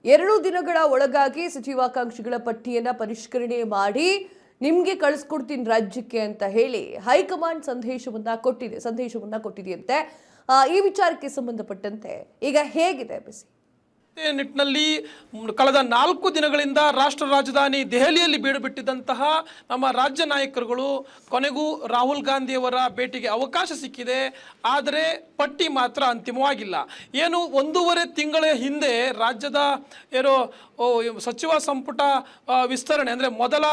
2 ದಿನಗಳ ಒಳಗಾಗಿ ಸಚಿವಾಕಾಂಕ್ಷಿಗಳ ಪಟ್ಟಿಯನ್ನ ಪರಿಷ್ಕರಣೆ ಮಾಡಿ ನಿಮಗೆ ಕಳಿಸ್ಕೊಡ್ತೀನಿ ರಾಜ್ಯಕ್ಕೆ ಅಂತ ಹೇಳಿ ಹೈಕಮಾಂಡ್ ಸಂದೇಶವನ್ನ ಕೊಟ್ಟಿದೆಯಂತೆ. ಈ ವಿಚಾರಕ್ಕೆ ಸಂಬಂಧಪಟ್ಟಂತೆ ಈಗ ಹೇಗಿದೆ ಬಿಸಿ? ನಿಟ್ಟಿನಲ್ಲಿ ಕಳೆದ 4 ದಿನಗಳಿಂದ ರಾಷ್ಟ್ರ ರಾಜಧಾನಿ ದೆಹಲಿಯಲ್ಲಿ ಬೀಡುಬಿಟ್ಟಿದ್ದಂತಹ ನಮ್ಮ ರಾಜ್ಯ ನಾಯಕರುಗಳು ಕೊನೆಗೂ ರಾಹುಲ್ ಗಾಂಧಿಯವರ ಭೇಟಿಗೆ ಅವಕಾಶ ಸಿಕ್ಕಿದೆ. ಆದರೆ ಪಟ್ಟಿ ಮಾತ್ರ ಅಂತಿಮವಾಗಿಲ್ಲ. ಏನು 1.5 ತಿಂಗಳ ಹಿಂದೆ ರಾಜ್ಯದ ಸಚಿವ ಸಂಪುಟ ವಿಸ್ತರಣೆ ಅಂದರೆ ಮೊದಲ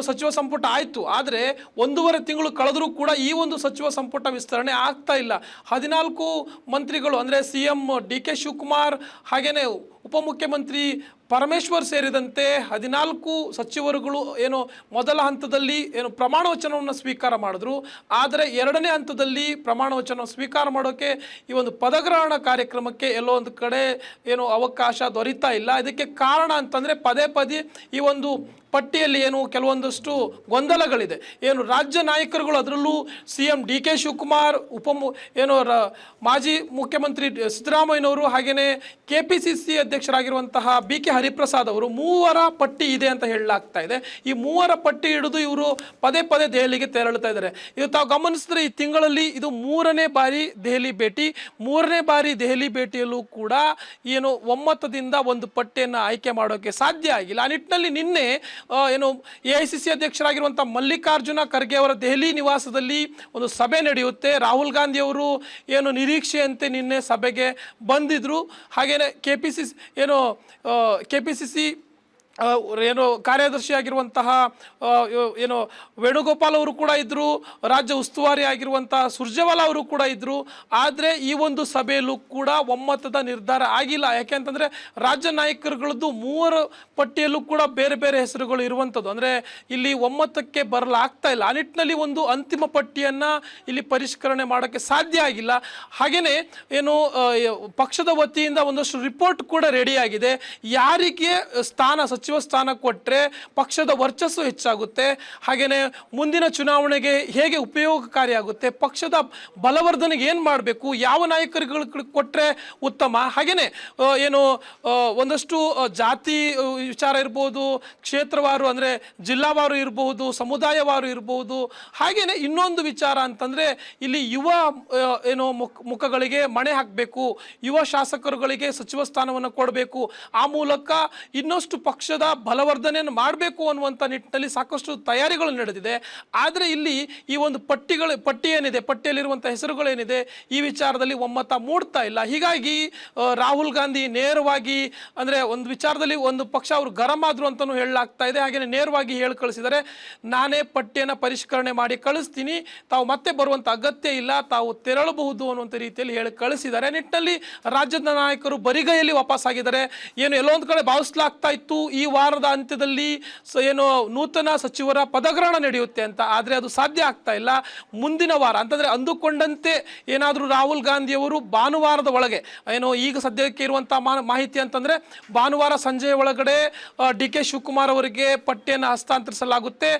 ಸಚಿವ ಸಂಪುಟ ಆಯಿತು. ಆದರೆ 1.5 ತಿಂಗಳು ಕಳೆದರೂ ಕೂಡ ಈ ಒಂದು ಸಚಿವ ಸಂಪುಟ ವಿಸ್ತರಣೆ ಆಗ್ತಾ ಇಲ್ಲ. 14 ಮಂತ್ರಿಗಳು ಅಂದರೆ CM DK ಶಿವಕುಮಾರ್ ಹಾಗೇನೆ ಉಪಮುಖ್ಯಮಂತ್ರಿ ಪರಮೇಶ್ವರ್ ಸೇರಿದಂತೆ 14 ಸಚಿವರುಗಳು ಮೊದಲ ಹಂತದಲ್ಲಿ ಪ್ರಮಾಣ ವಚನವನ್ನು ಸ್ವೀಕಾರ ಮಾಡಿದ್ರು. ಆದರೆ 2ನೇ ಹಂತದಲ್ಲಿ ಪ್ರಮಾಣ ವಚನ ಸ್ವೀಕಾರ ಮಾಡೋಕ್ಕೆ ಈ ಒಂದು ಪದಗ್ರಹಣ ಕಾರ್ಯಕ್ರಮಕ್ಕೆ ಎಲ್ಲೋ ಒಂದು ಕಡೆ ಅವಕಾಶ ದೊರೀತಾ ಇಲ್ಲ. ಇದಕ್ಕೆ ಕಾರಣ ಅಂತಂದರೆ ಪದೇ ಈ ಒಂದು ಪಟ್ಟಿಯಲ್ಲಿ ಕೆಲವೊಂದಷ್ಟು ಗೊಂದಲಗಳಿದೆ. ರಾಜ್ಯ ನಾಯಕರುಗಳು ಅದರಲ್ಲೂ CM DK ಶಿವಕುಮಾರ್ ಮಾಜಿ ಮುಖ್ಯಮಂತ್ರಿ ಸಿದ್ದರಾಮಯ್ಯನವರು ಹಾಗೆಯೇ KPCC ಅಧ್ಯಕ್ಷರಾಗಿರುವಂತಹ BK ಹರಿಪ್ರಸಾದ್ ಅವರು 3 ಪಟ್ಟಿ ಇದೆ ಅಂತ ಹೇಳಲಾಗ್ತಾ ಇದೆ. ಈ 3 ಪಟ್ಟಿ ಹಿಡಿದು ಇವರು ಪದೇ ದೆಹಲಿಗೆ ತೆರಳುತ್ತಾ ಇದ್ದಾರೆ. ಇದು ತಾವು ಗಮನಿಸಿದ್ರೆ ಈ ತಿಂಗಳಲ್ಲಿ ಇದು 3ನೇ ಬಾರಿ ದೆಹಲಿ ಭೇಟಿ. 3ನೇ ಬಾರಿ ದೆಹಲಿ ಭೇಟಿಯಲ್ಲೂ ಕೂಡ ಒಮ್ಮತದಿಂದ ಒಂದು ಪಟ್ಟಿಯನ್ನು ಆಯ್ಕೆ ಮಾಡೋಕೆ ಸಾಧ್ಯ ಆಗಿಲ್ಲ. ಆ ನಿಟ್ಟಿನಲ್ಲಿ ನಿನ್ನೆ AICC ಅಧ್ಯಕ್ಷರಾಗಿರುವಂಥ ಮಲ್ಲಿಕಾರ್ಜುನ ಖರ್ಗೆ ಅವರ ದೆಹಲಿ ನಿವಾಸದಲ್ಲಿ ಒಂದು ಸಭೆ ನಡೆಯುತ್ತೆ. ರಾಹುಲ್ ಗಾಂಧಿ ಅವರು ನಿರೀಕ್ಷೆಯಂತೆ ನಿನ್ನೆ ಸಭೆಗೆ ಬಂದಿದ್ರು. ಹಾಗೇನೆ KPCC ಕಾರ್ಯದರ್ಶಿಯಾಗಿರುವಂತಹ ವೇಣುಗೋಪಾಲ್ ಅವರು ಕೂಡ ಇದ್ದರು. ರಾಜ್ಯ ಉಸ್ತುವಾರಿ ಆಗಿರುವಂತಹ ಸುರ್ಜೇವಾಲಾ ಅವರು ಕೂಡ ಇದ್ದರು. ಆದರೆ ಈ ಒಂದು ಸಭೆಯಲ್ಲೂ ಕೂಡ ಒಮ್ಮತದ ನಿರ್ಧಾರ ಆಗಿಲ್ಲ. ಯಾಕೆಂತಂದರೆ ರಾಜ್ಯ ನಾಯಕರುಗಳದ್ದು 3 ಪಟ್ಟಿಯಲ್ಲೂ ಕೂಡ ಬೇರೆ ಹೆಸರುಗಳು ಇರುವಂಥದ್ದು. ಅಂದರೆ ಇಲ್ಲಿ ಒಮ್ಮತಕ್ಕೆ ಬರಲಾಗ್ತಾ ಇಲ್ಲ. ಆ ನಿಟ್ಟಿನಲ್ಲಿ ಒಂದು ಅಂತಿಮ ಪಟ್ಟಿಯನ್ನು ಇಲ್ಲಿ ಪರಿಷ್ಕರಣೆ ಮಾಡೋಕ್ಕೆ ಸಾಧ್ಯ ಆಗಿಲ್ಲ. ಹಾಗೆಯೇ ಪಕ್ಷದ ವತಿಯಿಂದ ಒಂದಷ್ಟು ರಿಪೋರ್ಟ್ ಕೂಡ ರೆಡಿಯಾಗಿದೆ. ಯಾರಿಗೆ ಸಚಿವ ಸ್ಥಾನ ಕೊಟ್ಟರೆ ಪಕ್ಷದ ವರ್ಚಸ್ಸು ಹೆಚ್ಚಾಗುತ್ತೆ, ಹಾಗೆಯೇ ಮುಂದಿನ ಚುನಾವಣೆಗೆ ಹೇಗೆ ಉಪಯೋಗಕಾರಿಯಾಗುತ್ತೆ, ಪಕ್ಷದ ಬಲವರ್ಧನೆಗೆ ಏನು ಮಾಡಬೇಕು, ಯಾವ ನಾಯಕರುಗಳು ಕೊಟ್ಟರೆ ಉತ್ತಮ, ಹಾಗೆಯೇ ಒಂದಷ್ಟು ಜಾತಿ ವಿಚಾರ ಇರ್ಬೋದು, ಕ್ಷೇತ್ರವಾರು ಅಂದರೆ ಜಿಲ್ಲಾವಾರು ಇರಬಹುದು, ಸಮುದಾಯವಾರು ಇರಬಹುದು. ಹಾಗೆಯೇ ಇನ್ನೊಂದು ವಿಚಾರ ಅಂತಂದರೆ ಇಲ್ಲಿ ಯುವ ಮುಖಗಳಿಗೆ ಮಣೆ ಹಾಕಬೇಕು, ಯುವ ಶಾಸಕರುಗಳಿಗೆ ಸಚಿವ ಸ್ಥಾನವನ್ನು ಕೊಡಬೇಕು. ಆ ಮೂಲಕ ಇನ್ನಷ್ಟು ಪಕ್ಷದ ಬಲವರ್ಧನೆಯನ್ನು ಮಾಡಬೇಕು ಅನ್ನುವಂಥ ನಿಟ್ಟಿನಲ್ಲಿ ಸಾಕಷ್ಟು ತಯಾರಿಗಳು ನಡೆದಿದೆ. ಆದರೆ ಇಲ್ಲಿ ಈ ಒಂದು ಪಟ್ಟಿ ಏನಿದೆ, ಪಟ್ಟಿಯಲ್ಲಿರುವಂಥ ಹೆಸರುಗಳೇನಿದೆ, ಈ ವಿಚಾರದಲ್ಲಿ ಒಮ್ಮತ ಮೂಡ್ತಾ ಇಲ್ಲ. ಹೀಗಾಗಿ ರಾಹುಲ್ ಗಾಂಧಿ ನೇರವಾಗಿ ಅಂದರೆ ಒಂದು ವಿಚಾರದಲ್ಲಿ ಒಂದು ಪಕ್ಷ ಅವರು ಗರಂ ಆದ್ರು ಅಂತಲೂ ಹೇಳಲಾಗ್ತಾ ಇದೆ. ಹಾಗೆಯೇ ನೇರವಾಗಿ ಹೇಳಿ ಕಳಿಸಿದರೆ ನಾನೇ ಪಟ್ಟಿಯನ್ನು ಪರಿಷ್ಕರಣೆ ಮಾಡಿ ಕಳಿಸ್ತೀನಿ, ತಾವು ಮತ್ತೆ ಬರುವಂಥ ಅಗತ್ಯ ಇಲ್ಲ, ತಾವು ತೆರಳಬಹುದು ಅನ್ನುವಂಥ ರೀತಿಯಲ್ಲಿ ಹೇಳಿ ಕಳಿಸಿದ್ದಾರೆ. ನಿಟ್ಟಿನಲ್ಲಿ ರಾಜ್ಯದ ನಾಯಕರು ಬರಿಗೈಯಲ್ಲಿ ವಾಪಸ್ಸಾಗಿದ್ದಾರೆ. ಎಲ್ಲೋ ಒಂದು ಕಡೆ ಭಾವಿಸಲಾಗ್ತಾ ಇತ್ತು ಈ ವಾರದ ಅಂತ್ಯದಲ್ಲಿ ನೂತನ ಸಚಿವರ ಪದಗ್ರಹಣ ನಡೆಯುತ್ತೆ ಅಂತ. ಆದರೆ ಅದು ಸಾಧ್ಯ ಆಗ್ತಾ ಇಲ್ಲ. ಮುಂದಿನ ವಾರ ಅಂತಂದರೆ ಅಂದುಕೊಂಡಂತೆ ಏನಾದರೂ ರಾಹುಲ್ ಗಾಂಧಿಯವರು ಭಾನುವಾರದ ಒಳಗೆ ಈಗ ಸದ್ಯಕ್ಕೆ ಇರುವಂಥ ಮಾಹಿತಿ ಅಂತಂದರೆ ಭಾನುವಾರ ಸಂಜೆಯ ಒಳಗಡೆ DK ಶಿವಕುಮಾರ್ ಅವರಿಗೆ ಪಟ್ಟಿಯನ್ನು ಹಸ್ತಾಂತರಿಸಲಾಗುತ್ತೆ.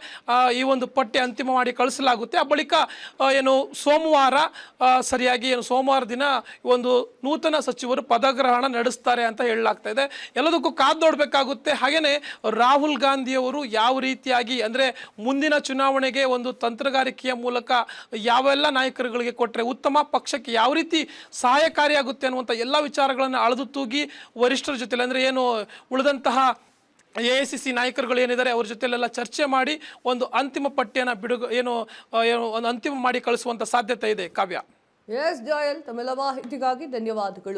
ಈ ಒಂದು ಪಟ್ಟಿ ಅಂತಿಮ ಮಾಡಿ ಕಳಿಸಲಾಗುತ್ತೆ. ಆ ಬಳಿಕ ಸೋಮವಾರ ಸರಿಯಾಗಿ ಸೋಮವಾರ ದಿನ ಒಂದು ನೂತನ ಸಚಿವರು ಪದಗ್ರಹಣ ನಡೆಸ್ತಾರೆ ಅಂತ ಹೇಳಲಾಗ್ತಾ ಇದೆ. ಎಲ್ಲದಕ್ಕೂ ಕಾದು ನೋಡಬೇಕಾಗುತ್ತೆ. ಹಾಗೆಯೇ ರಾಹುಲ್ ಗಾಂಧಿಯವರು ಯಾವ ರೀತಿಯಾಗಿ ಅಂದರೆ ಮುಂದಿನ ಚುನಾವಣೆಗೆ ಒಂದು ತಂತ್ರಗಾರಿಕೆಯ ಮೂಲಕ ಯಾವೆಲ್ಲ ನಾಯಕರುಗಳಿಗೆ ಕೊಟ್ಟರೆ ಉತ್ತಮ, ಪಕ್ಷಕ್ಕೆ ಯಾವ ರೀತಿ ಸಹಾಯಕಾರಿಯಾಗುತ್ತೆ ಅನ್ನುವಂಥ ಎಲ್ಲ ವಿಚಾರಗಳನ್ನು ಅಳೆದು ತೂಗಿ ವರಿಷ್ಠರ ಜೊತೆ ಅಂದರೆ ಉಳಿದಂತಹ AICC ನಾಯಕರುಗಳು ಏನಿದ್ದಾರೆ ಅವ್ರ ಜೊತೆಲೆಲ್ಲ ಚರ್ಚೆ ಮಾಡಿ ಒಂದು ಅಂತಿಮ ಪಟ್ಟಿಯನ್ನು ಒಂದು ಅಂತಿಮ ಮಾಡಿ ಕಳಿಸುವಂಥ ಸಾಧ್ಯತೆ ಇದೆ. ಕಾವ್ಯ. ಎಸ್ ಜಯಲ್, ತಮ್ಮೆಲ್ಲ ಮಾಹಿತಿಗಾಗಿ ಧನ್ಯವಾದಗಳು.